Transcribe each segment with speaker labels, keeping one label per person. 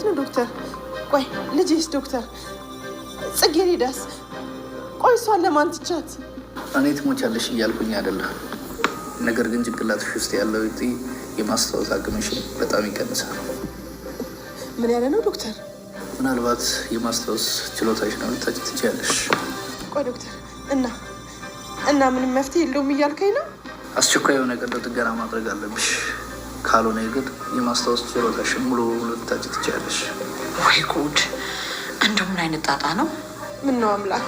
Speaker 1: ነው ዶክተር? ቆይ ልጄስ ዶክተር? ጽጌረዳስ? ቆይ እሷን ለማን ትቻት?
Speaker 2: እኔ ትሞቻለሽ እያልኩኝ አይደለም። ነገር ግን ጭንቅላትሽ ውስጥ ያለው እጢ የማስታወስ አቅምሽን በጣም ይቀንሳል።
Speaker 1: ምን ያለ ነው ዶክተር?
Speaker 2: ምናልባት የማስታወስ ችሎታሽን ልታጭ ትችያለሽ።
Speaker 1: ቆይ ዶክተር እና ምንም መፍትሄ የለውም እያልከኝ ነው?
Speaker 2: አስቸኳይ የሆነ ቀዶ ጥገና ማድረግ አለብሽ። ካልሆነ ግን የማስታወስ ችሎታሽን ሙሉ በሙሉ ልታጭ ትችያለሽ።
Speaker 3: ወይ ጉድ! እንደው ምን አይነት ጣጣ ነው?
Speaker 1: ምን ነው አምላክ፣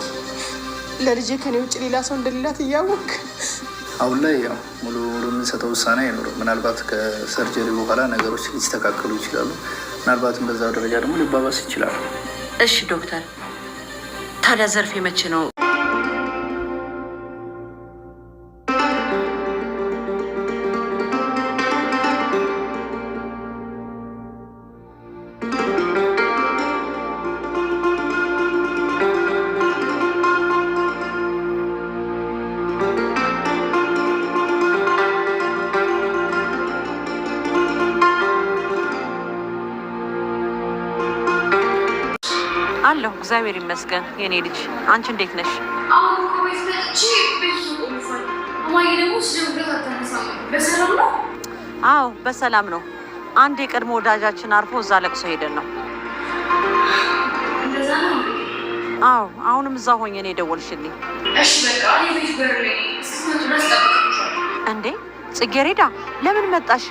Speaker 1: ለልጄ ከኔ ውጭ ሌላ ሰው እንደሌላት እያወቅ።
Speaker 2: አሁን ላይ ያው ሙሉ በሙሉ የምንሰጠው ውሳኔ አይኖርም። ምናልባት ከሰርጀሪ በኋላ ነገሮች ሊስተካከሉ ይችላሉ። ምናልባትም በዛው ደረጃ ደግሞ ሊባባስ ይችላል።
Speaker 3: እሺ ዶክተር፣ ታዲያ ዘርፌ መቼ ነው? አለሁ እግዚአብሔር ይመስገን የኔ ልጅ። አንቺ እንዴት ነሽ? አዎ በሰላም ነው። አንድ የቀድሞ ወዳጃችን አርፎ እዛ ለቅሶ ሄደን ነው። አዎ አሁንም እዛ ሆኜ ነው የደወልሽልኝ። እንዴ ጽጌረዳ ለምን መጣሽ?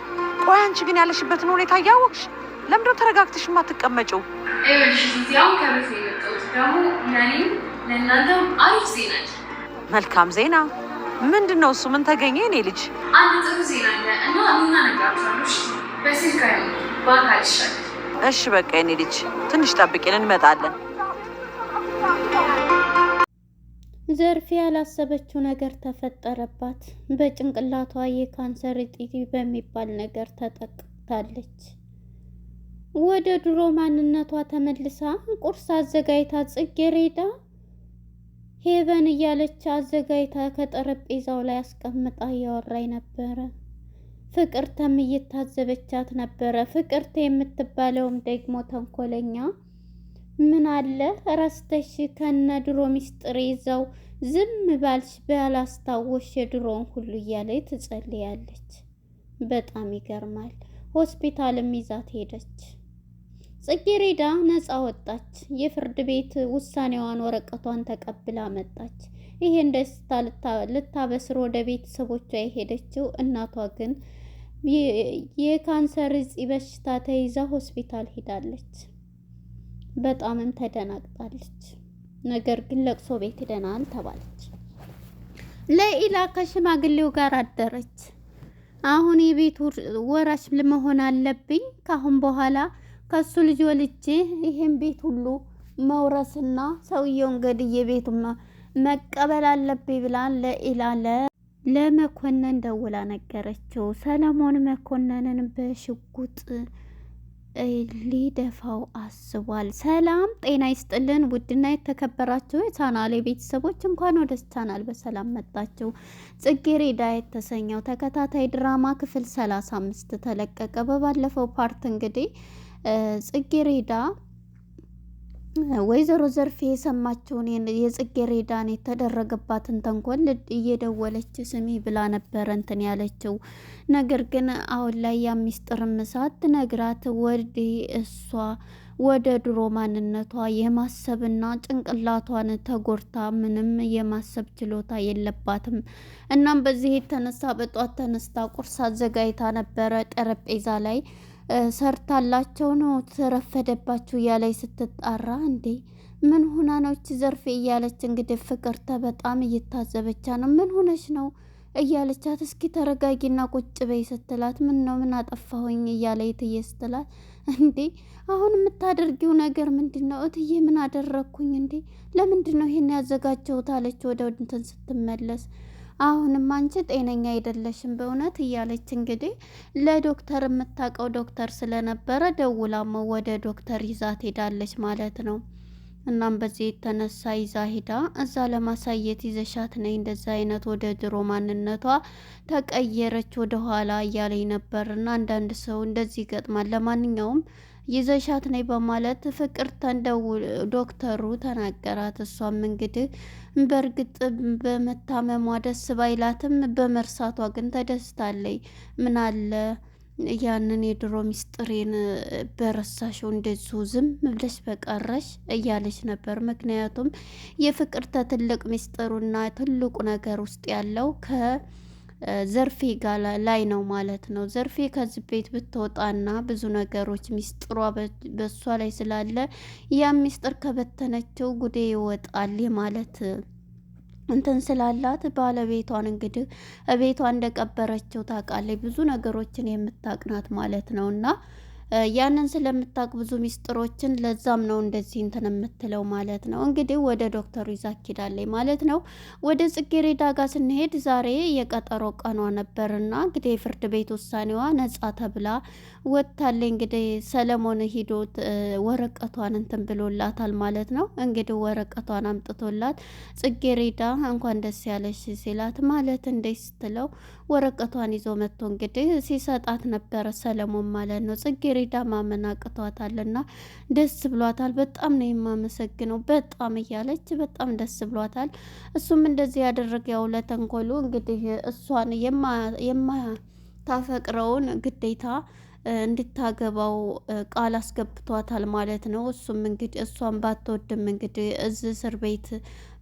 Speaker 3: ቆይ አንቺ ግን ያለሽበትን ሁኔታ እያወቅሽ ለምንድነው ተረጋግተሽ የማትቀመጪው? መልካም ዜና ምንድን ነው እሱ? ምን ተገኘ የኔ ልጅ?
Speaker 4: አንድ ጥሩ ዜና አለ እና ኑና ነግራችኋለሁ። በስልክ በአካል ይሻላል።
Speaker 3: እሺ በቃ የኔ ልጅ ትንሽ ጠብቂን እንመጣለን።
Speaker 5: ዘርፌ ያላሰበችው ነገር ተፈጠረባት። በጭንቅላቷ የካንሰር እጢ በሚባል ነገር ተጠቅታለች። ወደ ድሮ ማንነቷ ተመልሳ ቁርስ አዘጋጅታ ጽጌረዳ ሄቨን እያለች አዘጋጅታ ከጠረጴዛው ላይ አስቀምጣ እያወራኝ ነበረ። ፍቅርተም እየታዘበቻት ነበረ። ፍቅርተ የምትባለውም ደግሞ ተንኮለኛ ምን አለ ረስተሽ ከነ ድሮ ሚስጥር ይዘው ዝም ባልሽ ባላስታወሽ የድሮውን ሁሉ እያለች ትጸልያለች። በጣም ይገርማል። ሆስፒታልም ይዛት ሄደች። ጽጌረዳ ነፃ ወጣች። የፍርድ ቤት ውሳኔዋን ወረቀቷን ተቀብላ መጣች። ይሄን ደስታ ልታበስር ወደ ቤተሰቦቿ የሄደችው እናቷ ግን የካንሰር እጢ በሽታ ተይዛ ሆስፒታል ሄዳለች። በጣምም ተደናግጣለች። ነገር ግን ለቅሶ ቤት ሄደናል ተባለች። ለኢላ ከሽማግሌው ጋር አደረች። አሁን የቤቱ ወራሽ ለመሆን አለብኝ። ካሁን በኋላ ከሱ ልጅ ወልጄ ይሄን ቤት ሁሉ መውረስና ሰውየውን ገድዬ ቤቱ መቀበል አለብኝ ብላ ለኢላ ለመኮንን ደውላ ነገረችው። ሰለሞን መኮንንን በሽጉጥ ሊደፋው አስቧል። ሰላም ጤና ይስጥልን። ውድና የተከበራችሁ የቻናሌ ቤተሰቦች እንኳን ወደ ቻናል በሰላም መጣችሁ። ጽጌረዳ የተሰኘው ተከታታይ ድራማ ክፍል 35 ተለቀቀ። በባለፈው ፓርት እንግዲህ ጽጌረዳ ወይዘሮ ዘርፌ የሰማችውን የጽጌረዳን የተደረገባትን ተንኮል እየደወለች ስሚ ብላ ነበረ እንትን ያለችው። ነገር ግን አሁን ላይ ያ ሚስጥርም ሳትነግራት እሷ ወደ ድሮ ማንነቷ የማሰብና ጭንቅላቷን ተጎድታ ምንም የማሰብ ችሎታ የለባትም። እናም በዚህ የተነሳ በጧት ተነስታ ቁርስ አዘጋጅታ ነበረ ጠረጴዛ ላይ ሰርታላቸው ነው ተረፈደባችሁ እያለች ስትጣራ እንዴ ምን ሆና ነው እቺ ዘርፌ እያለች እንግዲህ ፍቅርተ በጣም እየታዘበቻ ነው። ምን ሆነች ነው እያለቻት እስኪ ተረጋጊና ቁጭ በይ ስትላት ምን ነው ምን አጠፋሁኝ እያለች እትዬ ስትላት እንዴ አሁን የምታደርጊው ነገር ምንድን ነው እትዬ? ምን አደረግኩኝ እንዴ? ለምንድን ነው ይሄን ያዘጋጀሁት አለች ወደ እንትን ስትመለስ አሁንም አንቺ ጤነኛ አይደለሽም በእውነት እያለች እንግዲህ ለዶክተር የምታውቀው ዶክተር ስለነበረ ደውላም ወደ ዶክተር ይዛት ሄዳለች ማለት ነው። እናም በዚህ የተነሳ ይዛ ሄዳ እዛ ለማሳየት ይዘሻት ነይ እንደዛ አይነት ወደ ድሮ ማንነቷ ተቀየረች ወደ ኋላ እያለኝ ነበርና አንዳንድ ሰው እንደዚህ ይገጥማል። ለማንኛውም ይዘሻት ነይ በማለት ፍቅርተን ዶክተሩ ተናገራት። እሷም እንግዲህ በእርግጥ በመታመሟ ደስ ባይላትም በመርሳቷ ግን ተደስታለች። ምን አለ ያንን የድሮ ሚስጥሬን በረሳሽው እንደዚሁ ዝም ብለሽ በቀረሽ እያለች ነበር። ምክንያቱም የፍቅርተ ትልቅ ሚስጥሩና ትልቁ ነገር ውስጥ ያለው ዘርፌ ጋር ላይ ነው ማለት ነው። ዘርፌ ከዚህ ቤት ብትወጣና ብዙ ነገሮች ሚስጥሯ በሷ ላይ ስላለ ያ ሚስጥር ከበተነችው ጉዴ ይወጣል ማለት እንትን ስላላት ባለቤቷን እንግዲህ ቤቷ እንደቀበረችው ታውቃለች። ብዙ ነገሮችን የምታቅናት ማለት ነው እና ያንን ስለምታውቅ ብዙ ሚስጥሮችን ለዛም ነው እንደዚህ እንትን የምትለው ማለት ነው። እንግዲህ ወደ ዶክተሩ ይዛ ኪዳለች ማለት ነው። ወደ ጽጌሬዳ ጋር ስንሄድ ዛሬ የቀጠሮ ቀኗ ነበርና እንግዲህ የፍርድ ቤት ውሳኔዋ ነጻ ተብላ ወጥታለች። እንግዲህ ሰለሞን ሂዶ ወረቀቷን እንትን ብሎላታል ማለት ነው። እንግዲህ ወረቀቷን አምጥቶላት ጽጌሬዳ እንኳን ደስ ያለሽ ሲላት ማለት እንዴት ስትለው ወረቀቷን ይዞ መጥቶ እንግዲህ ሲሰጣት ነበረ ሰለሞን ማለት ነው። ጽጌሬዳ ማመን አቅቷታልና ደስ ብሏታል። በጣም ነው የማመሰግነው በጣም እያለች በጣም ደስ ብሏታል። እሱም እንደዚህ ያደረገ ያው ለተንኮሉ እንግዲህ እሷን የማታፈቅረውን ግዴታ እንድታገባው ቃል አስገብቷታል ማለት ነው። እሱም እንግዲህ እሷን ባትወድም እንግዲህ እዚህ እስር ቤት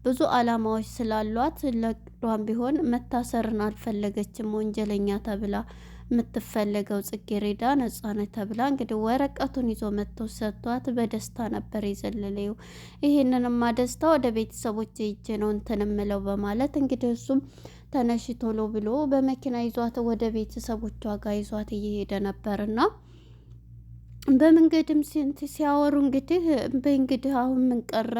Speaker 5: ብዙ አላማዎች ስላሏት ለቅዷን ቢሆን መታሰርን አልፈለገችም። ወንጀለኛ ተብላ የምትፈለገው ጽጌሬዳ ነጻነት ተብላ እንግዲህ ወረቀቱን ይዞ መጥቶ ሰጥቷት በደስታ ነበር የዘለለው። ይሄንንማ ደስታ ወደ ቤተሰቦች ሂጄ ነው እንትን እምለው በማለት እንግዲህ እሱም ተነሽ ቶሎ ብሎ በመኪና ይዟት ወደ ቤተሰቦቿ ጋር ይዟት እየሄደ ነበርና በመንገድም ሲያወሩ እንግዲህ አሁን ምን ቀረ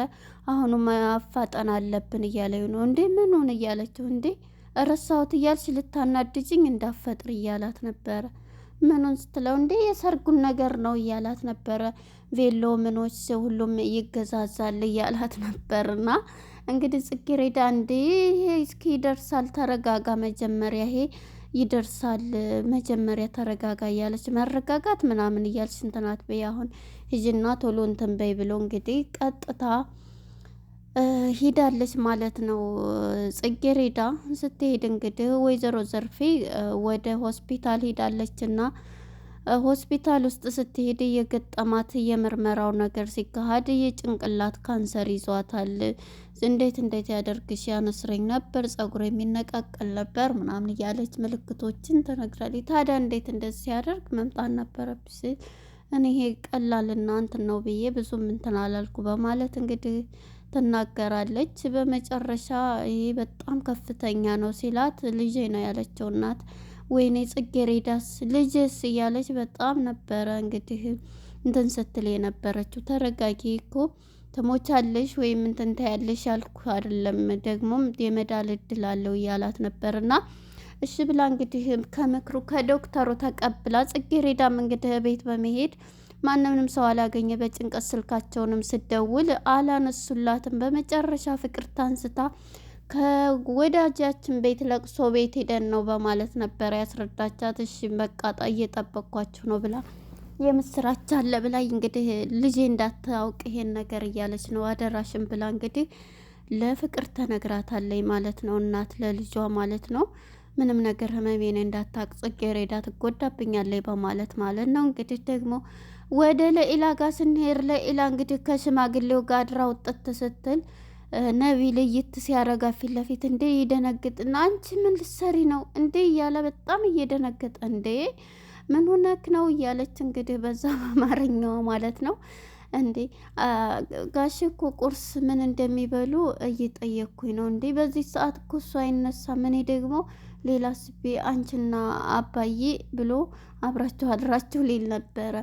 Speaker 5: አሁኑ ማፋጠን አለብን እያለው ነው። እንዴ ምን ሆነ እያለችው እንዴ ረሳሁት እያልሽ ልታናድጅኝ እንዳፈጥር እያላት ነበረ። ምኑን ስትለው እንዴ የሰርጉን ነገር ነው እያላት ነበረ። ቬሎ ምኖች ሁሉም ይገዛዛል እያላት ነበርና እንግዲህ ጽጌሬዳ እንዴ ይሄ እስኪ ይደርሳል ተረጋጋ መጀመሪያ ይሄ ይደርሳል መጀመሪያ ተረጋጋ እያለች መረጋጋት ምናምን እያለች እንትናት በይ አሁን ሂጂና ቶሎ እንትን በይ ብሎ እንግዲህ ቀጥታ ሂዳለች ማለት ነው። ጽጌሬዳ ስትሄድ እንግዲህ ወይዘሮ ዘርፌ ወደ ሆስፒታል ሂዳለች እና ሆስፒታል ውስጥ ስትሄድ የገጠማት የምርመራው ነገር ሲካሄድ የጭንቅላት ካንሰር ይዟታል። እንዴት ያደርግሽ ያነስረኝ ነበር ጸጉር የሚነቃቀል ነበር ምናምን እያለች ምልክቶችን ተነግራለች። ታዲያ እንዴት እንደዚህ ሲያደርግ መምጣት ነበረብሽ እኔ ይሄ ቀላልና እንትን ነው ብዬ ብዙም እንትን አላልኩ በማለት እንግዲህ ትናገራለች። በመጨረሻ ይሄ በጣም ከፍተኛ ነው ሲላት ልጄ ነው ያለችው እናት ወይኔ ጽጌሬዳስ ልጅስ እያለች በጣም ነበረ እንግዲህ እንትን ስትል የነበረችው። ተረጋጊ እኮ ትሞቻለሽ ወይም እንትን ታያለሽ ያልኩ አይደለም ደግሞም የመዳል እድል አለው እያላት ነበርና እሺ ብላ እንግዲህ ከምክሩ ከዶክተሩ ተቀብላ ጽጌሬዳም እንግዲህ ቤት በመሄድ ማንንም ሰው አላገኘ። በጭንቀት ስልካቸውንም ስደውል አላነሱላትም። በመጨረሻ ፍቅርት አንስታ ከወዳጃችን ቤት ለቅሶ ቤት ሄደን ነው በማለት ነበር ያስረዳቻት። እሺ በቃ እየጠበቅኳችሁ ነው ብላ የምስራች አለ ብላ እንግዲህ ልጄ እንዳታውቅ ይሄን ነገር እያለች ነው አደራሽን ብላ እንግዲህ ለፍቅር ተነግራታለች ማለት ነው። እናት ለልጇ ማለት ነው ምንም ነገር ህመሜን እንዳታውቅ ጽጌሬዳ ትጎዳብኛለች በማለት ማለት ነው። እንግዲህ ደግሞ ወደ ለኢላ ጋር ስንሄድ ለኢላ እንግዲህ ከሽማግሌው ጋር አድራ ውጥት ስትል ነቢል እይት ሲያረጋ ፊት ለፊት እንዴ ይደነግጥና አንቺ ምን ልትሰሪ ነው እንዴ እያለ በጣም እየደነገጠ እንዴ ምን ሆነክ ነው እያለች እንግዲህ በዛ በአማርኛው ማለት ነው እንዴ ጋሽ እኮ ቁርስ ምን እንደሚበሉ እየጠየቅኩኝ ነው እንዴ በዚህ ሰዓት እኮ እሱ አይነሳም። እኔ ደግሞ ሌላ ስቤ አንቺና አባዬ ብሎ አብራችሁ አድራችሁ ሊል ነበረ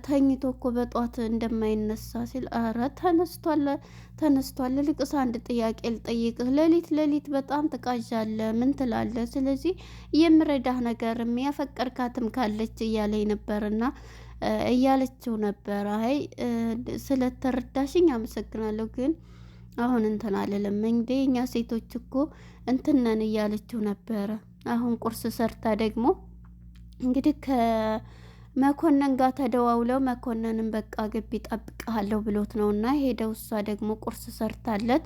Speaker 5: ተኝቶ እኮ በጧት እንደማይነሳ ሲል አረ ተነስቷል ልቅስ አንድ ጥያቄ ልጠይቅህ ሌሊት በጣም ትቃዣለህ ምን ትላለህ ስለዚህ የምረዳህ ነገር ያፈቀርካትም ካለች እያለኝ ነበርና እያለችው ነበር። አይ ስለተረዳሽኝ አመሰግናለሁ ግን አሁን እንትን አልልም እንዴ እኛ ሴቶች እኮ እንትን ነን እያለችው ነበረ። አሁን ቁርስ ሰርታ ደግሞ እንግዲህ መኮንን ጋር ተደዋውለው መኮንንን በቃ ግቢ ጠብቀሃለሁ ብሎት ነው እና ሄደው እሷ ደግሞ ቁርስ ሰርታለት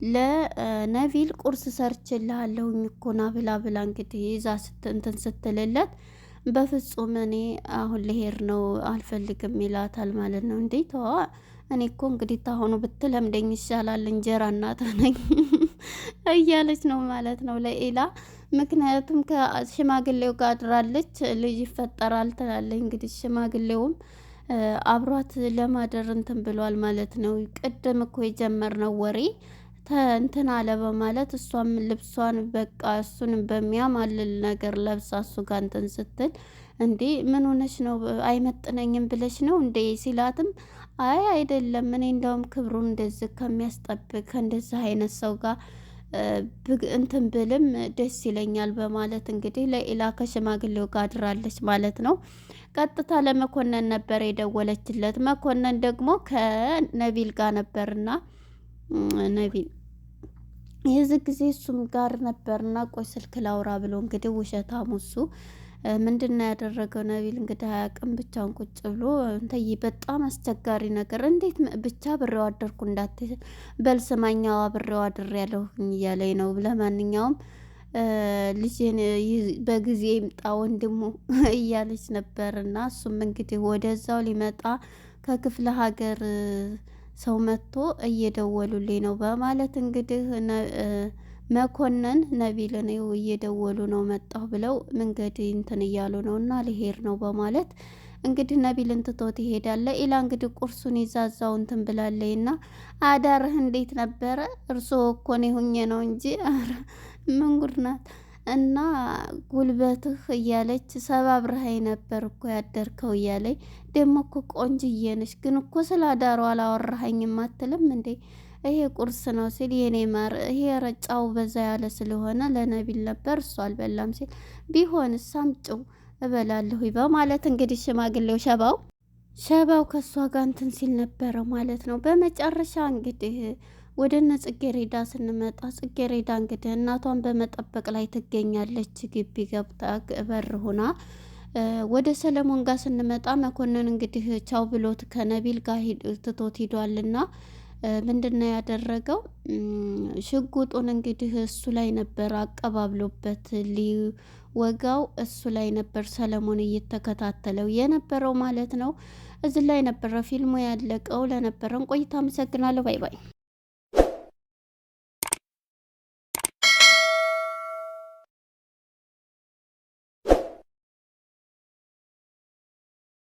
Speaker 5: ለነቢል ቁርስ ሰርችልሃለሁኝ እኮ ና ብላ እንግዲህ ይዛ እንትን ስትልለት በፍጹም እኔ አሁን ልሄድ ነው አልፈልግም ይላታል ማለት ነው። እንዴ ተዋ እኔ እኮ እንግዲህ ታሆኑ ብትለምደኝ ይሻላል እንጀራ እናት ነኝ እያለች ነው ማለት ነው ለኤላ። ምክንያቱም ከሽማግሌው ጋር አድራለች ልጅ ይፈጠራል ትላለች። እንግዲህ ሽማግሌውም አብሯት ለማደር እንትን ብሏል ማለት ነው። ቅድም እኮ የጀመርነው ወሬ እንትን አለ በማለት እሷም ልብሷን በቃ እሱን በሚያማልል ነገር ለብሳ እሱ ጋር እንትን ስትል እንዴ ምን ሆነሽ ነው አይመጥነኝም ብለሽ ነው እንዴ ሲላትም አይ አይደለም እኔ እንደውም ክብሩን እንደዚህ ከሚያስጠብቅ ከእንደዚህ አይነት ሰው ጋር እንትን ብልም ደስ ይለኛል በማለት እንግዲህ ለኢላ ከሽማግሌው ጋር አድራለች ማለት ነው። ቀጥታ ለመኮንን ነበር የደወለችለት። መኮንን ደግሞ ከነቢል ጋር ነበርና ነቢል የዚህ ጊዜ እሱም ጋር ነበርና ቆይ ስልክ ላውራ ብሎ እንግዲህ ውሸታሙ እሱ ምንድነው ያደረገው? ነቢል እንግዲህ አያውቅም። ብቻውን ቁጭ ብሎ እንተይ በጣም አስቸጋሪ ነገር እንዴት ብቻ ብሬው አደርኩ እንዳትል በልስማኛዋ ብሬው አድሬ ያለሁኝ እያለኝ ነው። ለማንኛውም ልጄን በጊዜ ይምጣ ወንድሙ እያለች ነበርና እሱም እንግዲህ ወደዛው ሊመጣ ከክፍለ ሀገር ሰው መጥቶ እየደወሉልኝ ነው በማለት እንግዲህ መኮንን ነቢልን እየደወሉ ነው መጣሁ ብለው መንገድ እንትን እያሉ ነው እና ልሄድ ነው በማለት እንግዲህ ነቢልን ትቶት ይሄዳል። ኢላ እንግዲህ ቁርሱን ይዛዛው እንትን ብላለች እና አዳርህ እንዴት ነበረ? እርስዎ እኮ ነው ሁኜ ነው እንጂ ምን ጉድ ናት እና ጉልበትህ እያለች ሰባብረሃይ ነበር እኮ ያደርከው እያለች ደግሞ እኮ ቆንጅዬ ነሽ፣ ግን እኮ ስለ አዳሩ አላወራኸኝም አትልም እንዴ? ይሄ ቁርስ ነው ሲል የኔ ማር ይሄ ረጫው በዛ ያለ ስለሆነ ለነቢል ነበር እሱ አልበላም ሲል ቢሆንስ አምጪው እበላለሁ በማለት እንግዲህ ሽማግሌው ሸባው ከእሷ ጋር እንትን ሲል ነበረ ማለት ነው። በመጨረሻ እንግዲህ ወደ እነ ጽጌሬዳ ስንመጣ ጽጌሬዳ እንግዲህ እናቷን በመጠበቅ ላይ ትገኛለች። ግቢ ገብታ በር ሆና ወደ ሰለሞን ጋር ስንመጣ መኮንን እንግዲህ ቻው ብሎት ከነቢል ጋር ትቶት ሂዷልና ምንድነው ያደረገው? ሽጉጡን እንግዲህ እሱ ላይ ነበር አቀባብሎበት ሊወጋው እሱ ላይ ነበር ሰለሞን እየተከታተለው የነበረው ማለት ነው። እዚህ ላይ ነበረ ፊልሙ ያለቀው። ለነበረን ቆይታ አመሰግናለሁ። ባይ ባይ።